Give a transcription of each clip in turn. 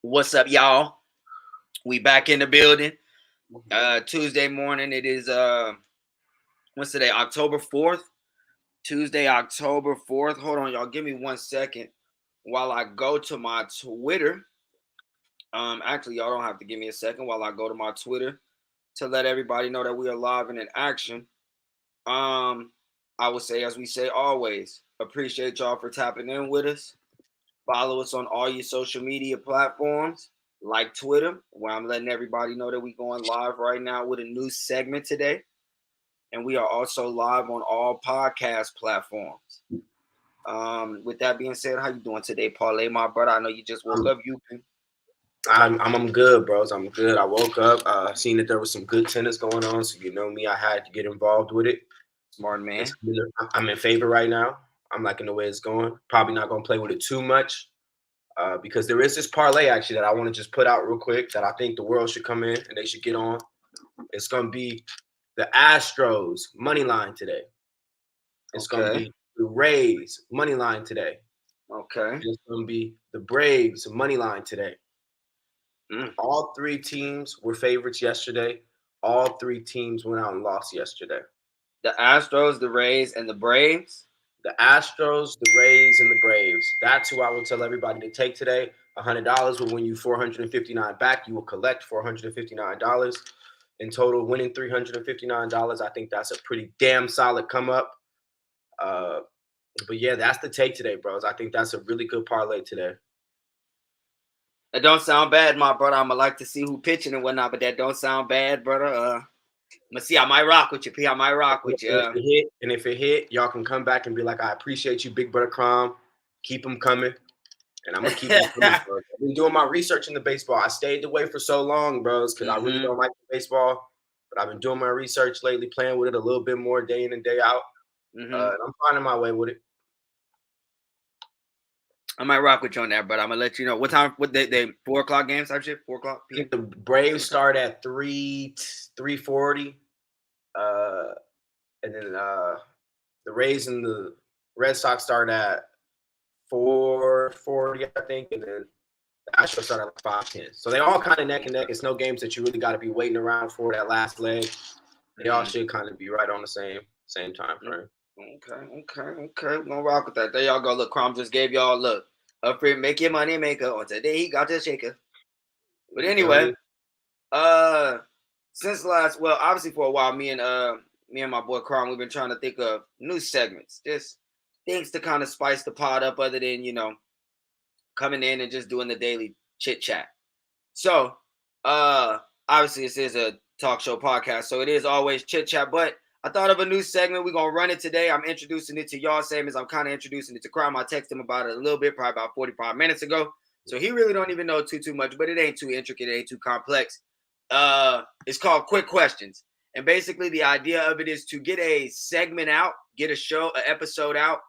What's up, y'all? We back in the building. Tuesday morning. It is what's today? October 4th. Tuesday, October 4th. Hold on, y'all. Give me 1 second while I go to my Twitter. Actually, y'all don't have to give me a second while I go to my Twitter to let everybody know that we are live and in action. I would say, as we say always, appreciate y'all for tapping in with us. Follow us on all your social media platforms, like Twitter, where I'm letting everybody know that we're going live right now with a new segment today. And we are also live on all podcast platforms. With that being said, how you doing today, Parlay, my brother? I know you just woke up. I'm good, bros. I'm good. I woke up, seen that there was some good tennis going on, so you know me, I had to get involved with it. Smart man. I'm in favor right now. I'm liking the way it's going. Probably not going to play with it too much because there is this parlay actually that I want to just put out real quick that I think the world should come in and they should get on. It's going to be the Astros money line today. It's going to be the Rays money line today. Okay. It's going to be the Braves money line today. All three teams were favorites yesterday. All three teams went out and lost yesterday. The Astros, the Rays, and the Braves? The Astros, the Rays, and the Braves. That's who I will tell everybody to take today. $100 will win you $459 back. You will collect $459 in total, winning $359. I think that's a pretty damn solid come up. But yeah, that's the take today, bros. I think that's a really good parlay today. It don't sound bad, my brother. I'ma like to see who pitching and whatnot, but that don't sound bad, brother. I'm gonna see. I might rock with you, P. I might rock with you. If it hit, y'all can come back and be like, I appreciate you, Big Brother Kramm. Keep them coming. And I'm going to keep them coming, bro. I've been doing my research in the baseball. I stayed away for so long, bros, because I really don't like baseball. But I've been doing my research lately, playing with it a little bit more day in and day out. And I'm finding my way with it. I might rock with you on that, but I'm gonna let you know what time. What they 4 o'clock games type shit? 4 o'clock. I think the Braves start at 3:40, and then the Rays and the Red Sox start at 4:40, I think, and then the Astros start at like 5:10. So they all kind of neck and neck. It's no games that you really got to be waiting around for that last leg. They all should kind of be right on the same time frame. Okay. We're gonna rock with that. There y'all go. Look, Kramm just gave y'all look. Make your money maker. On today he got the shaker. But anyway, since obviously for a while, me and my boy Kramm, we've been trying to think of new segments, just things to kind of spice the pot up, other than coming in and just doing the daily chit chat. So, obviously this is a talk show podcast, so it is always chit chat, but I thought of a new segment. We're going to run it today. I'm introducing it to y'all, same as I'm kind of introducing it to Kramm. I texted him about it a little bit, probably about 45 minutes ago. So he really don't even know too much, but it ain't too intricate. It ain't too complex. It's called Quick Questions. And basically the idea of it is to get a segment out, get an episode out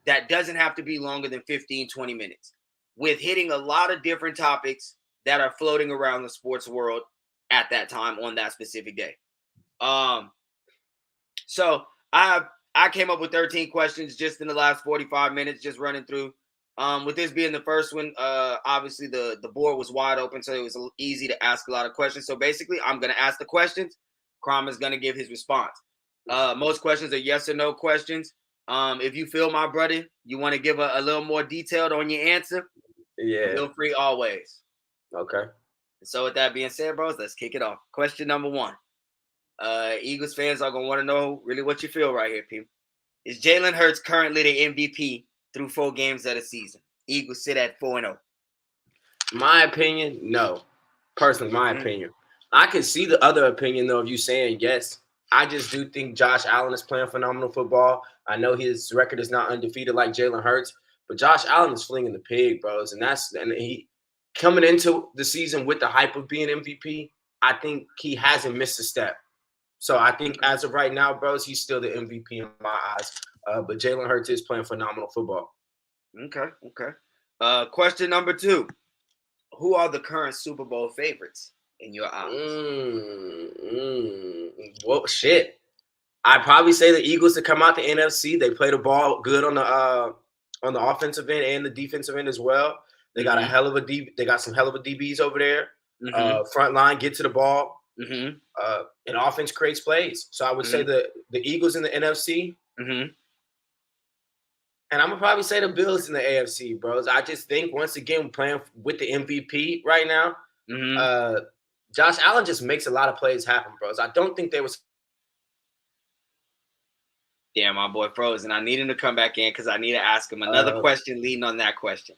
that doesn't have to be longer than 15, 20 minutes, with hitting a lot of different topics that are floating around the sports world at that time on that specific day. So I came up with 13 questions just in the last 45 minutes, just running through. With this being the first one, obviously the board was wide open, so it was easy to ask a lot of questions. So basically, I'm going to ask the questions. Kramm is going to give his response. Most questions are yes or no questions. If you feel, my brother, you want to give a little more detailed on your answer, feel free always. Okay. So with that being said, bros, let's kick it off. Question number 1. Eagles fans are going to want to know really what you feel right here, people. Is Jalen Hurts currently the MVP through 4 games of the season? Eagles sit at 4-0. My opinion, no. Personally, my opinion. I can see the other opinion, though, of you saying yes. I just do think Josh Allen is playing phenomenal football. I know his record is not undefeated like Jalen Hurts, but Josh Allen is flinging the pig, bros. And he coming into the season with the hype of being MVP, I think he hasn't missed a step. So I think as of right now, bros, he's still the MVP in my eyes. But Jalen Hurts is playing phenomenal football. Okay. Question number 2. Who are the current Super Bowl favorites in your eyes? Well, shit. I'd probably say the Eagles to come out the NFC. They play the ball good on the offensive end and the defensive end as well. They got a hell of a They got some hell of a DBs over there. Mm-hmm. Front line, get to the ball. Mm-hmm. And offense creates plays. So I would say the Eagles in the NFC. Mm-hmm. And I'm gonna probably say the Bills in the AFC, bros. I just think once again playing with the MVP right now, Josh Allen just makes a lot of plays happen, bros. I don't think there was. Damn, my boy froze, and I need him to come back in because I need to ask him another question leading on that question.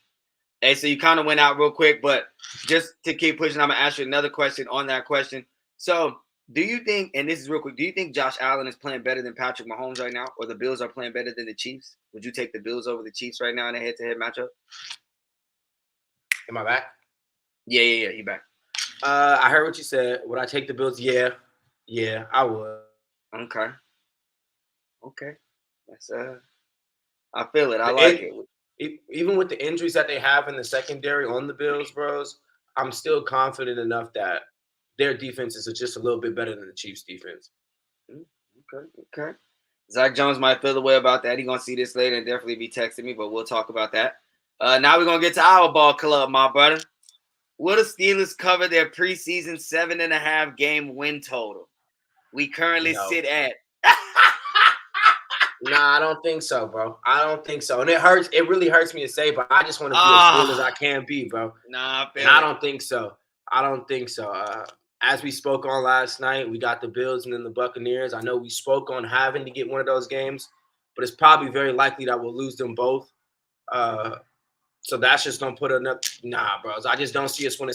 Hey, so you kind of went out real quick, but just to keep pushing, I'm gonna ask you another question on that question. So, do you think, and this is real quick, do you think Josh Allen is playing better than Patrick Mahomes right now, or the Bills are playing better than the Chiefs? Would you take the Bills over the Chiefs right now in a head-to-head matchup? Am I back? Yeah, you back. I heard what you said. Would I take the Bills? Yeah, I would. Okay. That's I feel it. I like it. Even with the injuries that they have in the secondary on the Bills, bros, I'm still confident enough that their defense is just a little bit better than the Chiefs' defense. Okay. Zach Jones might feel the way about that. He's gonna see this later and definitely be texting me, but we'll talk about that. Now we're gonna get to our ball club, my brother. Will the Steelers cover their preseason 7.5 game win total? We currently sit at. Nah, I don't think so, bro. I don't think so. And it hurts. It really hurts me to say, but I just want to be as real as I can be, bro. Nah, I don't think so. As we spoke on last night, we got the Bills and then the Buccaneers. I know we spoke on having to get one of those games, but it's probably very likely that we'll lose them both. So that's just gonna put enough. Nah, bros. I just don't see us winning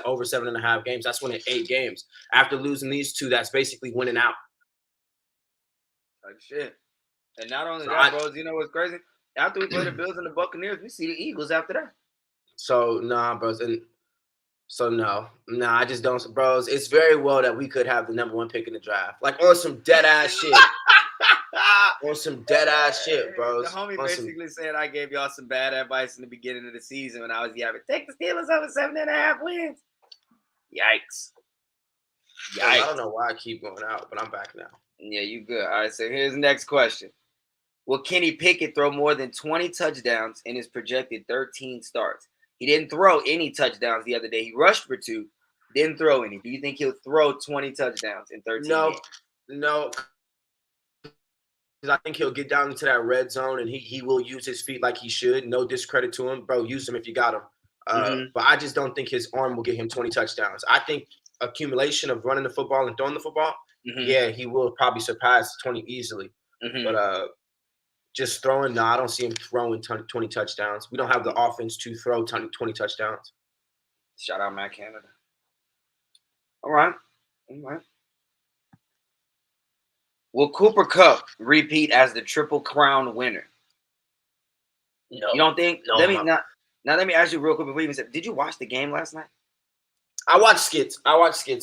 over 7.5 games. That's winning 8 games. After losing these 2, that's basically winning out. Like shit. And not only that, bros, you know what's crazy? After we play the Bills and the Buccaneers, we see the Eagles after that. So nah, bros. And so no, I just don't, bros. It's very well that we could have the number 1 pick in the draft, like on some dead ass shit. On some dead ass shit, bros. The homie basically said I gave y'all some bad advice in the beginning of the season when I was yapping. Take the Steelers over 7.5 wins. Yikes. I don't know why I keep going out, but I'm back now. Yeah, you good. All right, so here's the next question. Will Kenny Pickett throw more than 20 touchdowns in his projected 13 starts? He didn't throw any touchdowns the other day. He rushed for 2, didn't throw any. Do you think he'll throw 20 touchdowns in 13 games? No. Because I think he'll get down into that red zone and he will use his feet like he should. No discredit to him. Bro, use him if you got him. But I just don't think his arm will get him 20 touchdowns. I think accumulation of running the football and throwing the football, yeah, he will probably surpass 20 easily. But just throwing, no, I don't see him throwing 20 touchdowns. We don't have the offense to throw 20 touchdowns. Shout out Matt Canada. All right. Will Cooper Kupp repeat as the Triple Crown winner? No. You don't think? No. Let me ask you real quick before you even say. Did you watch the game last night? I watched skits,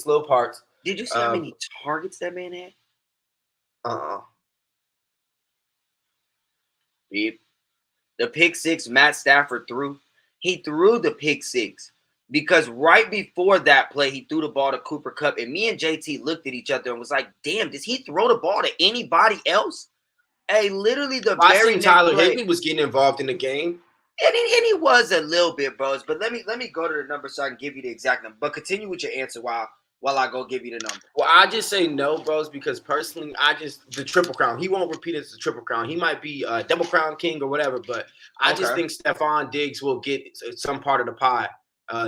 little parts. Did you see how many targets that man had? Beep. The pick 6 Matt Stafford threw. He threw the pick 6 because right before that play, he threw the ball to Cooper Kupp, and me and JT looked at each other and was like, "Damn, does he throw the ball to anybody else?" Hey, literally the very next Tyler play, Higbee was getting involved in the game. And he was a little bit, bros. But let me go to the number so I can give you the exact number. But continue with your answer while I go give you the number. Well, I just say no, bros, because personally, the Triple Crown. He won't repeat it as the Triple Crown. He might be a Double Crown King or whatever, but I just think Stephon Diggs will get some part of the pie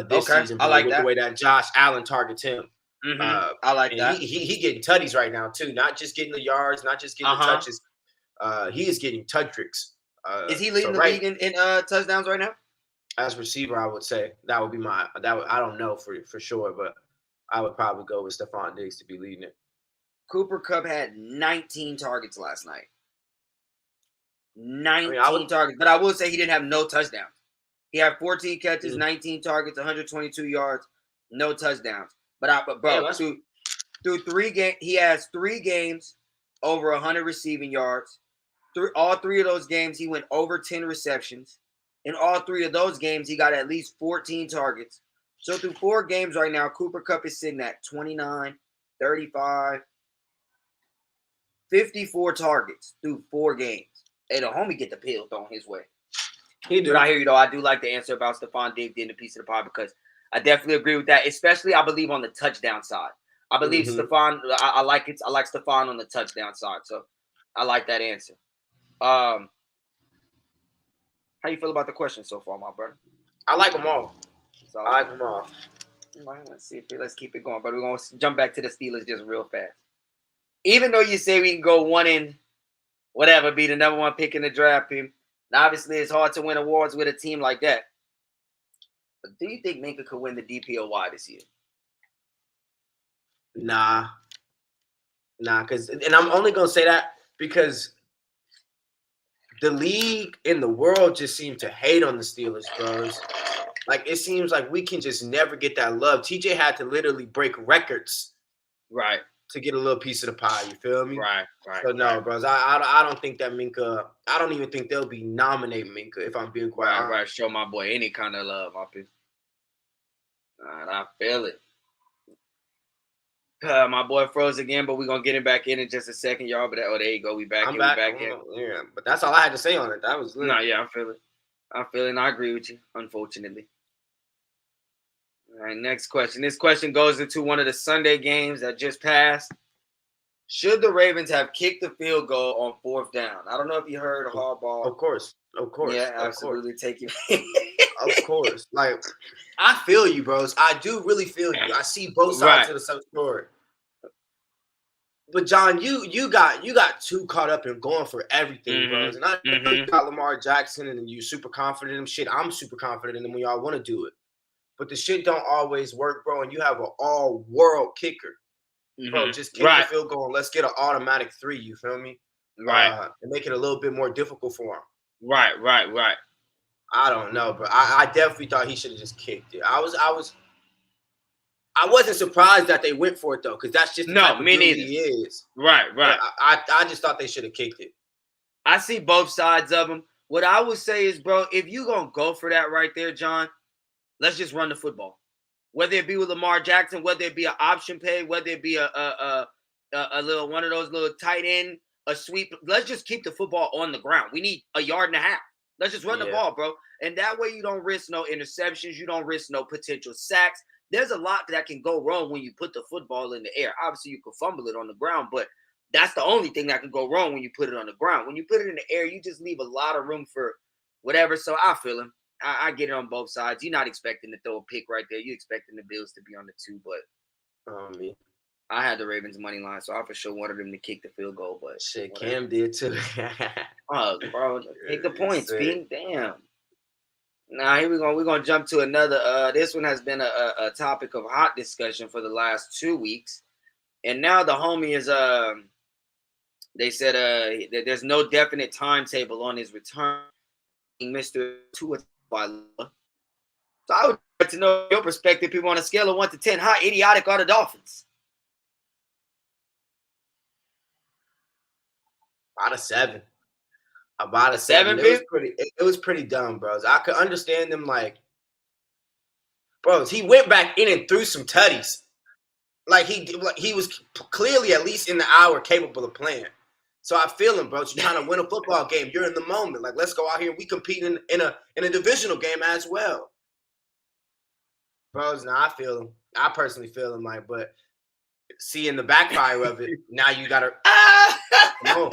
this season. I like with the way that Josh Allen targets him. I like that. He getting tutties right now too. Not just getting the yards, not just getting the touches. He is getting touchdricks. Is he leading the league in touchdowns right now? As receiver, I would say that would be I don't know for sure, but I would probably go with Stephon Diggs to be leading it. Cooper Kupp had 19 targets last night. 19 targets, but I will say he didn't have no touchdowns. He had 14 catches, 19 targets, 122 yards, no touchdowns. But through 3 games, he has 3 games over 100 receiving yards. All 3 of those games, he went over 10 receptions. In all 3 of those games, he got at least 14 targets. So through 4 games right now, Cooper Kupp is sitting at 29, 35, 54 targets through 4 games. Hey, the homie get the pill thrown his way. He do. But I hear you though. I do like the answer about Stephon Diggs being a piece of the pie because I definitely agree with that. Especially, I believe on the touchdown side. I believe Stephon. I like it. I like Stephon on the touchdown side. So I like that answer. How you feel about the question so far, my brother? I like them all. So, I like them all. Let's see. Let's keep it going. But we're gonna jump back to the Steelers just real fast. Even though you say we can go one in, whatever, be the number one pick in the draft, team. Obviously, it's hard to win awards with a team like that. But do you think Minka could win the DPOY this year? Nah, and I'm only gonna say that because the league and the world just seem to hate on the Steelers, bros. Like, it seems like we can just never get that love. TJ had to literally break records, right, to get a little piece of the pie. You feel me? Right. So no, bros. I don't think that Minka. I don't even think they'll be nominating Minka if I'm being quiet. Right. Show my boy any kind of love. I feel it. My boy froze again, but we're gonna get him back in just a second, y'all. But there you go. We back in. Yeah, but that's all I had to say on it. That was no, yeah, I feel it. And I agree with you. Unfortunately. All right, next question. This question goes into one of the Sunday games that just passed. Should the Ravens have kicked the field goal on 4th down? I don't know if you heard Harbaugh. Of course. Yeah, absolutely. Take you. Of course. Like, I feel you, bros. I do really feel you. I see both sides of the same story. But John, you got too caught up in going for everything, bros. And I know you got Lamar Jackson and you're super confident in him. Shit, I'm super confident in him when y'all want to do it. But the shit don't always work, bro. And you have an all-world kicker. Bro, just kick the field goal and let's get an automatic 3, you feel me? Right. And make it a little bit more difficult for him. Right. I don't know, bro. I definitely thought he should have just kicked it. I wasn't surprised that they went for it though, because that's just the type of dude he is. Right. I just thought they should have kicked it. I see both sides of them. What I would say is, bro, if you gonna go for that right there, John, let's just run the football. Whether it be with Lamar Jackson, whether it be an option pay, whether it be a little one of those little tight end, a sweep. Let's just keep the football on the ground. We need 1.5 yards. Let's just run the ball, bro. And that way you don't risk no interceptions. You don't risk no potential sacks. There's a lot that can go wrong when you put the football in the air. Obviously, you can fumble it on the ground, but that's the only thing that can go wrong when you put it on the ground. When you put it in the air, you just leave a lot of room for whatever. So I feel him. I get it on both sides. You're not expecting to throw a pick right there. You're expecting the Bills to be on the 2, but I had the Ravens money line, so I for sure wanted them to kick the field goal. But shit, Cam did too. Bro, take the points, Pete. Damn. Now here we go. We're gonna jump to another. This one has been a topic of hot discussion for the last 2 weeks, and now the homie is They said that there's no definite timetable on his return, Mr. Tua. So I would like to know your perspective, people, on a scale of 1 to 10. How idiotic are the Dolphins? About a 7. About a 7. It was pretty dumb, bros. I could understand them, like, bros. He went back in and threw some tutties. Like he was clearly at least in the hour capable of playing. So I feel him, bro. You're trying to win a football game. You're in the moment. Like, let's go out here. We compete in a divisional game as well. Bros, I feel him. I personally feel him, like, but seeing the backfire of it, now you gotta come on.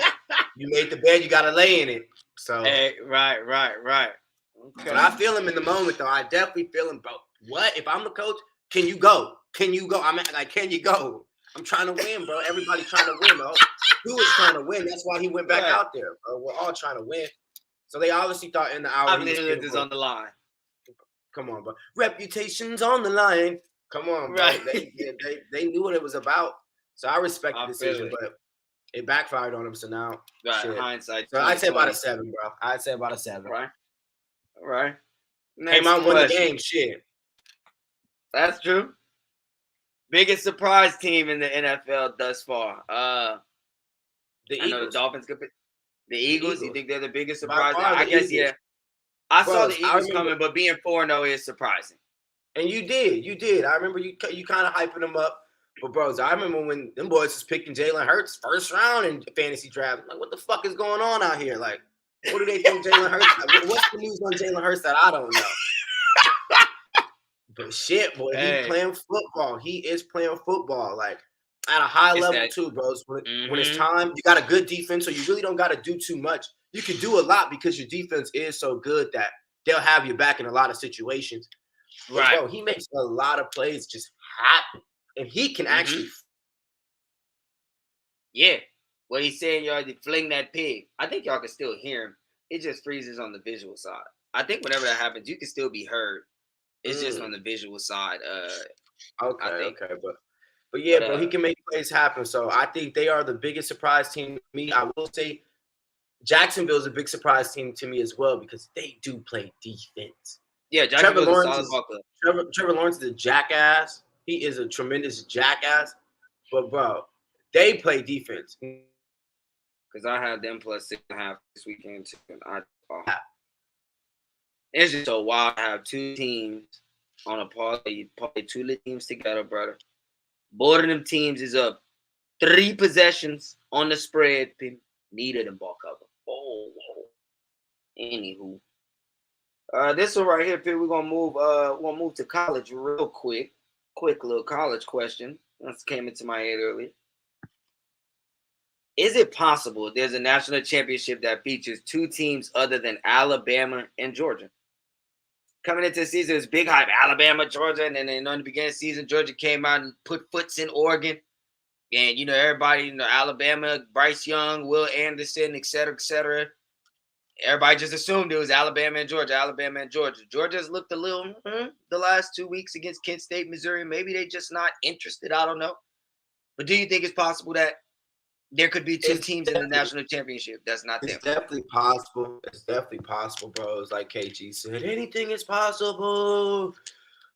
You made the bed, you gotta lay in it. So right. Okay. But I feel him in the moment though. I definitely feel him, bro. What? If I'm the coach, can you go? Can you go? I'm like, can you go? I'm trying to win, bro. Everybody's trying to win, bro. Who is trying to win? That's why he went back out there, bro. We're all trying to win. So they obviously thought in the hour he was on the line. Come on, bro. Reputation's on the line. Come on, bro. Right. They knew what it was about. So I respect the decision, but it backfired on him. So now, hindsight. So I'd say about a 7, bro. I'd say about a 7. All right. Came out and won the game. Shit. That's true. Biggest surprise team in the NFL thus far. The Eagles. I know the Dolphins could be. The Eagles. You think they're the biggest surprise? I guess, yeah. I saw the Eagles coming, but being 4-0 is surprising. And you did. I remember you kind of hyping them up. But, bros, I remember when them boys was picking Jalen Hurts first round in fantasy draft. I'm like, what the fuck is going on out here? Like, What do they think Jalen Hurts? What's the news on Jalen Hurts that I don't know? But shit, boy, he playing football. He is playing football, like at a high level too, bros. When it's time, you got a good defense, so you really don't got to do too much. You can do a lot because your defense is so good that they'll have you back in a lot of situations. But, bro, he makes a lot of plays just happen, and he can actually. Yeah, what he's saying, y'all, to fling that pig. I think y'all can still hear him. It just freezes on the visual side. I think whenever that happens, you can still be heard. It's just on the visual side. Okay, but yeah, bro, he can make plays happen. So I think they are the biggest surprise team to me. I will say Jacksonville is a big surprise team to me as well because they do play defense. Yeah, Trevor Lawrence is a jackass. He is a tremendous jackass. But bro, they play defense. Because I had them plus 6.5 this weekend too. It's just so wild to have two teams on a parlay two little teams together, brother. Both of them teams is up 3 possessions on the spread. Neither them ball cover. Oh, anywho, this one right here, we're gonna move to college real quick. Quick little college question. This came into my head earlier. Is it possible there's a national championship that features 2 teams other than Alabama and Georgia? Coming into the season, it was big hype, Alabama, Georgia, and then in the beginning of the season, Georgia came out and put foots in Oregon. And, everybody, Alabama, Bryce Young, Will Anderson, et cetera, et cetera. Everybody just assumed it was Alabama and Georgia. Georgia's looked a little the last 2 weeks against Kent State, Missouri. Maybe they're just not interested. I don't know. But do you think it's possible that there could be 2 teams in the national championship? That's not them. It's definitely possible. It's definitely possible, bros. Like KG said, anything is possible.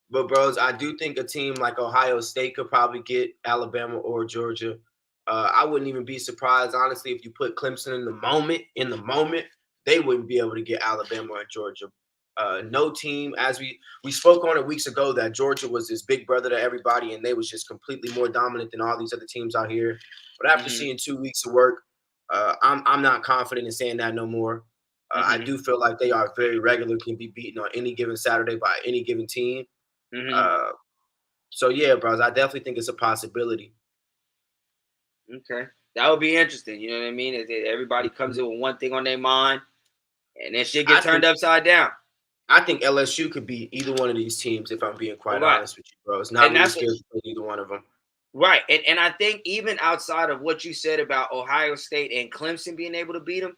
But, bros, I do think a team like Ohio State could probably get Alabama or Georgia. I wouldn't even be surprised, honestly, if you put Clemson in the moment, they wouldn't be able to get Alabama or Georgia. No team, as we spoke on it weeks ago, that Georgia was this big brother to everybody, and they was just completely more dominant than all these other teams out here. But after seeing 2 weeks of work, I'm not confident in saying that no more. I do feel like they are very regular, can be beaten on any given Saturday by any given team. So yeah, bros, I definitely think it's a possibility. Okay, that would be interesting. You know what I mean? Everybody comes in with one thing on their mind, and then shit get turned upside down. I think LSU could be either one of these teams, if I'm being quite honest with you, bro. It's not really scared to play either one of them. Right, and I think even outside of what you said about Ohio State and Clemson being able to beat them,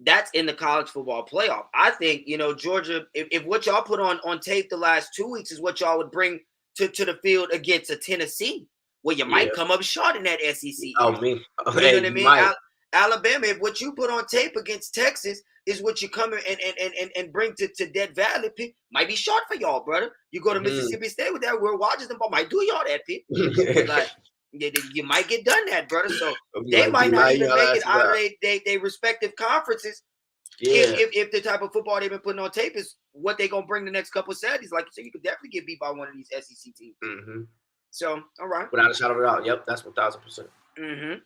that's in the college football playoff. I think, Georgia, if what y'all put on tape the last 2 weeks is what y'all would bring to the field against a Tennessee, well, you might come up short in that SEC. Oh, me. You know what I mean? Alabama, if what you put on tape against Texas is what you come and bring to Dead Valley, might be short for y'all, brother. You go to Mississippi State with that, where Washington might do y'all that, like you might get done that, brother. So they might not even make it out of their respective conferences. Yeah. If the type of football they've been putting on tape is what they're gonna bring the next couple of Saturdays, like you said, you could definitely get beat by one of these SEC teams. So, all right, without a shadow of a doubt, yep, that's 1,000%.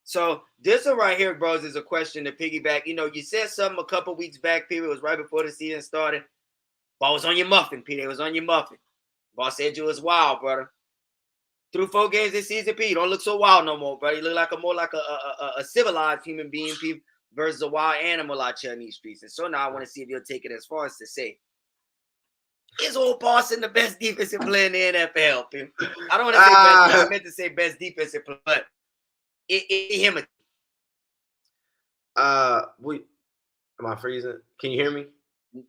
So this one right here, bros, is a question to piggyback. You said something a couple weeks back, Peter. It was right before the season started. Ball was on your muffin, Peter. It was on your muffin. Ball said you was wild, brother. Through 4 games this season, Pete, you don't look so wild no more, brother. You look more like a civilized human being, Pete, versus a wild animal out here in these streets. And so now I want to see if you'll take it as far as to say, is old Paulson the best defensive player in the NFL, Pete? I don't want to say best. I meant to say best defensive player, but him. Am I freezing? Can you hear me?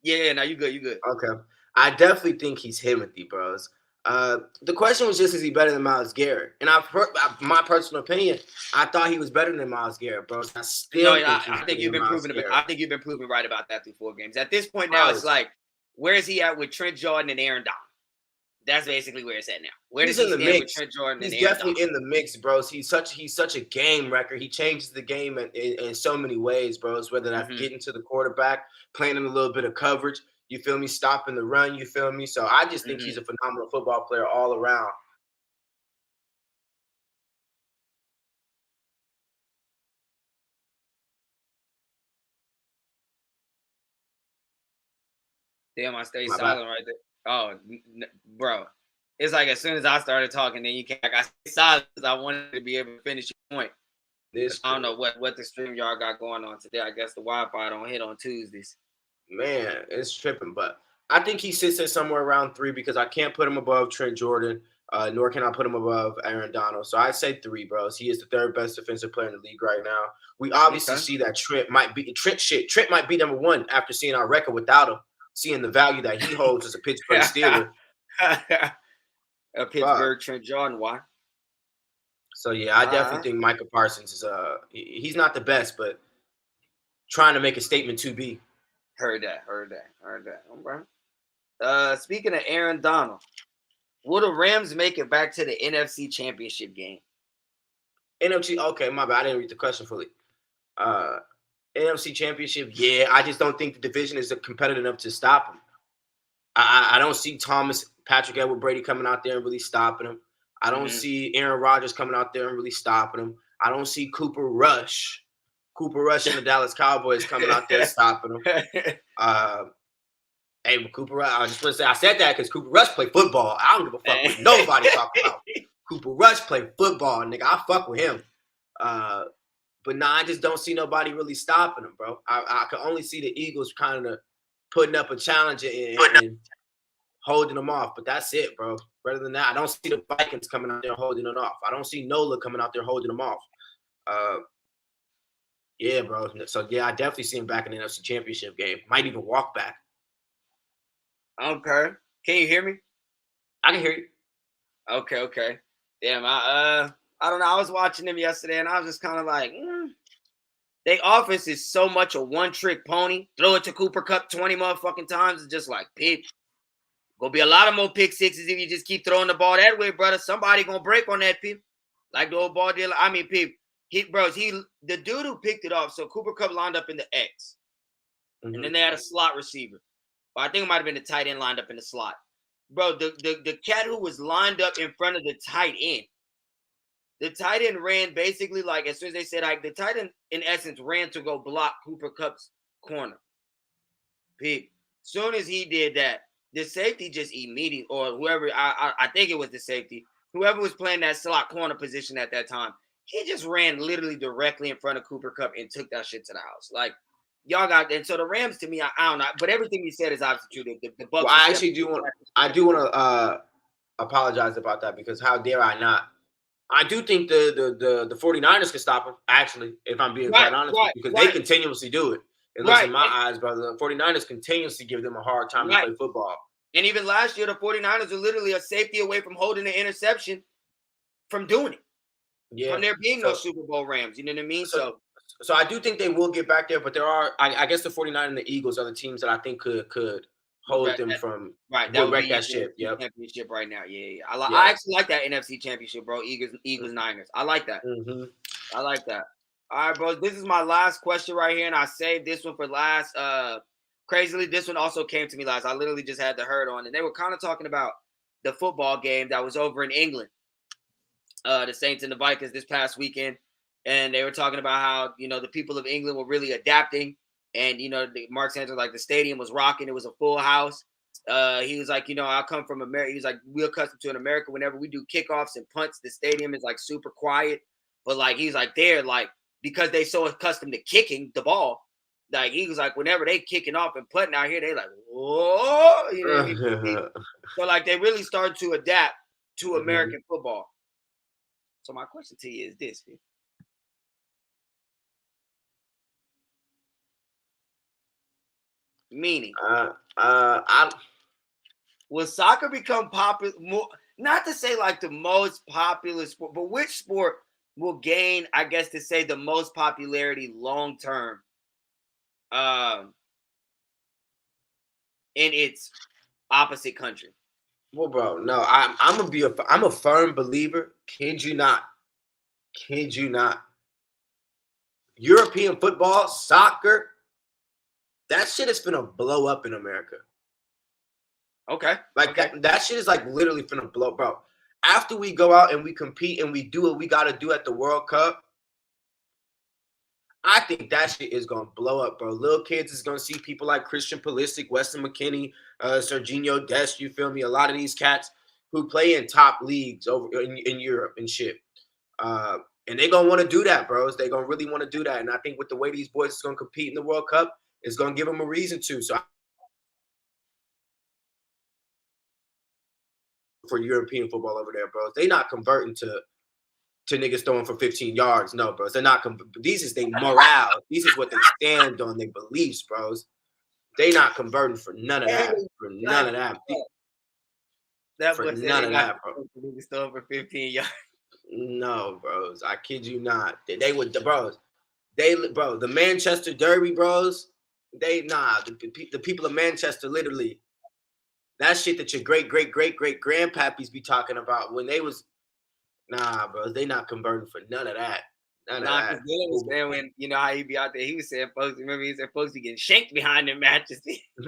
Yeah, no, you good. Okay. I definitely think he's Himothy, bros. The question was just, is he better than Myles Garrett? And my personal opinion, I thought he was better than Myles Garrett, bro. I think you've been proven. I think you've been proven right about that through 4 games. At this point now, it's like, where is he at with Trent Jordan and Aaron Donald? That's basically where it's at now. Where does he stand with Trent Jordan and Aaron Donald? He's definitely in the mix, bros. He's such a game wrecker. He changes the game in so many ways, bros. Whether that's getting to the quarterback, playing in a little bit of coverage, you feel me, stopping the run, you feel me. So I just think he's a phenomenal football player all around. Damn, I stayed My bad. silent right there. Oh, bro. It's like as soon as I started talking, then you can't. Like, I stayed silent because I wanted to be able to finish your point. This I don't know what the stream y'all got going on today. I guess the Wi-Fi don't hit on Tuesdays. man, it's tripping. But I think he sits at somewhere around 3 because I can't put him above Trent Jordan, nor can I put him above Aaron Donald. So I'd say 3, bros. He is the 3rd best defensive player in the league right now. We obviously Okay. see that Trent might be number 1 after seeing our record without him, seeing the value that he holds as a Pittsburgh Steeler. A Pittsburgh Trent Jordan, why? So yeah, I definitely think Micah Parsons is he's not the best, but trying to make a statement to be. Heard that. Okay. Speaking of Aaron Donald, will the Rams make it back to the NFC Championship game? NFC, okay, my bad. I didn't read the question fully. NFC Championship, yeah. I just don't think the division is competitive enough to stop him. I don't see Thomas, Patrick Edward Brady coming out there and really stopping him. I don't see Aaron Rodgers coming out there and really stopping him. I don't see Cooper Rush and the Dallas Cowboys coming out there stopping him. Hey, Cooper Rush, I just want to say I said that because Cooper Rush played football. I don't give a fuck what nobody talking about. Cooper Rush played football, nigga. I fuck with him. But nah, I just don't see nobody really stopping him, bro. I can only see the Eagles kind of putting up a challenge and holding them off. But that's it, bro. Rather than that, I don't see the Vikings coming out there holding it off. I don't see Nola coming out there holding them off. Yeah, bro. So, yeah, I definitely see him back in the NFC Championship game. Might even walk back. Okay. Can you hear me? I can hear you. Okay. Damn, I don't know. I was watching them yesterday, and I was just kind of like, their offense is so much a one-trick pony. Throw it to Cooper Kupp 20 motherfucking times. It's just like, peep. Gonna be a lot of more pick sixes if you just keep throwing the ball that way, brother. Somebody gonna break on that, peep. Like the old ball dealer. I mean, peep. The dude who picked it off, so Cooper Kupp lined up in the X. Mm-hmm. And then they had a slot receiver. Well, I think it might have been the tight end lined up in the slot. Bro, the cat who was lined up in front of the tight end ran basically like as soon as they said like the tight end in essence ran to go block Cooper Kupp's corner. Peep. Soon as he did that, the safety just immediately, or whoever, I think it was the safety, whoever was playing that slot corner position at that time, he just ran literally directly in front of Cooper Kupp and took that shit to the house. Like, y'all got, and so the Rams to me, I don't know, but everything he said is obviously true. The Bucs. Well, I do want to apologize about that because how dare I not? I do think the 49ers can stop him, actually, if I'm being quite honest, because they continuously do it. At least in my eyes, brother, the 49ers continuously give them a hard time to play football. And even last year, the 49ers are literally a safety away from holding the interception from doing it. Yeah. From there being no Super Bowl Rams. You know what I mean? So I do think they will get back there, but there are, I guess the 49ers and the Eagles are the teams that I think could hold them from that would wreck that ship. Yep. Championship right now. Yeah. I actually like that NFC Championship, bro. Eagles Niners. I like that. Mm-hmm. I like that. All right, bro. This is my last question right here, and I saved this one for last. Crazily, this one also came to me last. I literally just had the herd on, and they were kind of talking about the football game that was over in England, the Saints and the Vikings this past weekend, and they were talking about how the people of England were really adapting, and Mark Sanchez, like, the stadium was rocking. It was a full house. He was like, I come from America. He was like, we're accustomed to in America. Whenever we do kickoffs and punts, the stadium is like super quiet, but like he's like they're like, because they so accustomed to kicking the ball, like he was like, whenever they kicking off and putting out here, they like, whoa, you know what I mean? So like they really started to adapt to American football. So my question to you is this, man. Meaning, will soccer become popular? More, not to say like the most popular sport, but which sport will gain, I guess, to say the most popularity long term in its opposite country? Well, bro, no, I'm a firm believer. Kid you not. European football, soccer, that shit is finna blow up in America. Okay. Like that shit is like literally finna blow, bro. After we go out and we compete and we do what we gotta do at the World Cup, I think that shit is gonna blow up, bro. Little kids is gonna see people like Christian Pulisic, Weston McKennie, Serginho Dest. You feel me? A lot of these cats who play in top leagues over in Europe and shit. And they gonna want to do that, bros. They gonna really want to do that. And I think with the way these boys is gonna compete in the World Cup, it's gonna give them a reason to. So for European football over there, bros, they not converting to niggas throwing for 15 yards. No, bros. They're not. These is their morale. These is what they stand on. Their beliefs, bros. They not converting for none of that. For none of that. That For boy said none they of not that, bro. niggas throwing for 15 yards. No, bros. I kid you not. They would, the bros. Bro, the Manchester Derby, bros. The people of Manchester, literally. That shit that your great grandpappies be talking about when they was, bros. They not converting for none of that. None of Because that. Dylan was saying when, you know how he be out there, he was saying folks, remember he said folks be getting shanked behind their matches.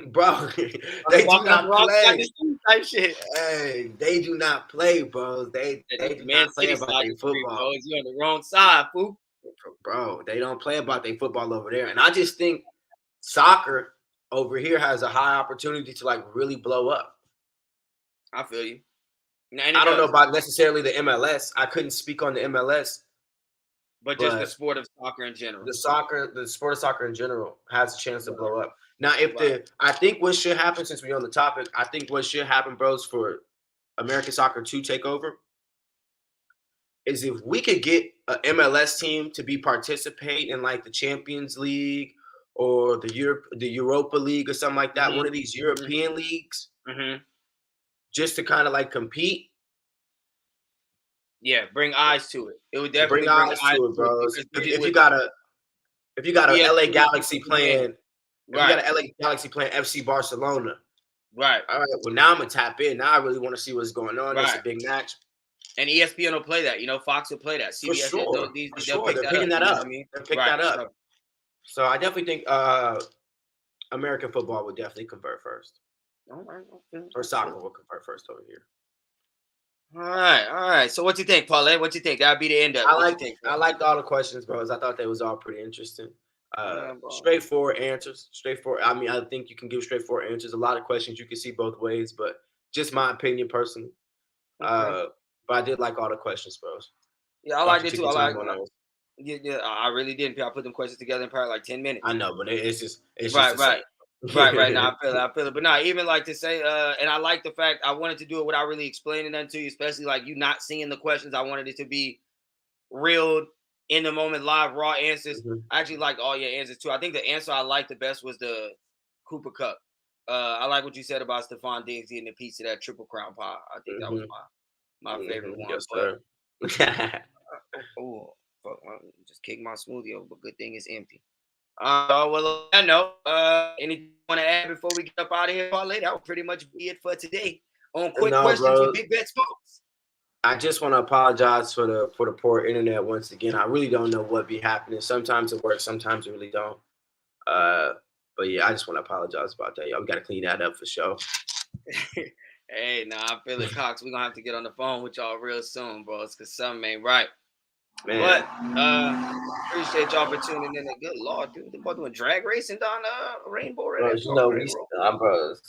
Bro, they do not play. Type shit. Hey, they do not play, bro. They do Man not play City about their football. You on the wrong side, fool. Bro, they don't play about their football over there. And I just think soccer over here has a high opportunity to like really blow up. I feel you. I don't know about necessarily the MLS. I couldn't speak on the MLS. But just the sport of soccer in general. The sport of soccer in general has a chance to blow up. Now, I think what should happen, since we're on the topic, I think what should happen, bros, for American soccer to take over is if we could get an MLS team to be participate in like the Champions League or the Europa League or something like that, one of these European leagues, just to kind of like compete. Yeah, bring eyes to it. It would definitely bring eyes to it, bro. If you got a LA Galaxy playing, if you got an LA Galaxy playing FC Barcelona, right? All right. Well, now I'm gonna tap in. Now I really want to see what's going on. It's a big match. And ESPN will play that. You know, Fox will play that. CBS, for sure. They're picking that up. You know They're picking that up. So I definitely think American football would definitely convert first. All right. Or soccer will convert first over here. All right. So what you think, Paulette? What you think? That'll be the end of it. I liked all the questions, bros. I thought they was all pretty interesting. Straightforward answers. Straightforward. I mean, I think you can give straightforward answers. A lot of questions you can see both ways, but just my opinion personally. But I did like all the questions, bros. Yeah, I liked it too. Yeah, I really did. I put them questions together in probably like 10 minutes. I know, but it's just right. Right. Now I feel it. But no, even like to say, and I like the fact I wanted to do it without really explaining them to you, especially like you not seeing the questions. I wanted it to be real, in the moment, live, raw answers. I actually liked all your answers too. I think the answer I liked the best was the Cooper Cup. I like what you said about Stephon Diggs getting a piece of that Triple Crown pie. I think that was my favorite one. Yes, sir. Fuck, just kick my smoothie over, but good thing it's empty. Well, I know. Anything you want to add before we get up out of here, Parlay? That would pretty much be it for today on Quick Questions with Big Bet Sports. I just want to apologize for the poor internet once again. I really don't know what be happening. Sometimes it works, sometimes it really don't. But yeah, I just want to apologize about that. Y'all, we got to clean that up for sure. Hey, I feel it, Cox. We're going to have to get on the phone with y'all real soon, bro. It's because something ain't right. Man. But appreciate y'all for tuning in. Good Lord, dude. They're doing drag racing down Rainbow Red. Bros,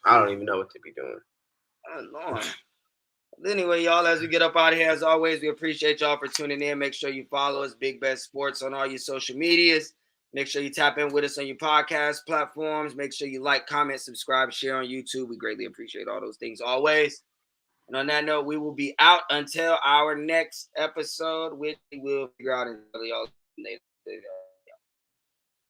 I don't even know what to be doing. Oh, Lord. Anyway, y'all, as we get up out of here, as always, we appreciate y'all for tuning in. Make sure you follow us, Big Bet Sports, on all your social medias. Make sure you tap in with us on your podcast platforms. Make sure you like, comment, subscribe, share on YouTube. We greatly appreciate all those things always. And on that note, we will be out until our next episode, which we will figure out and tell y'all later.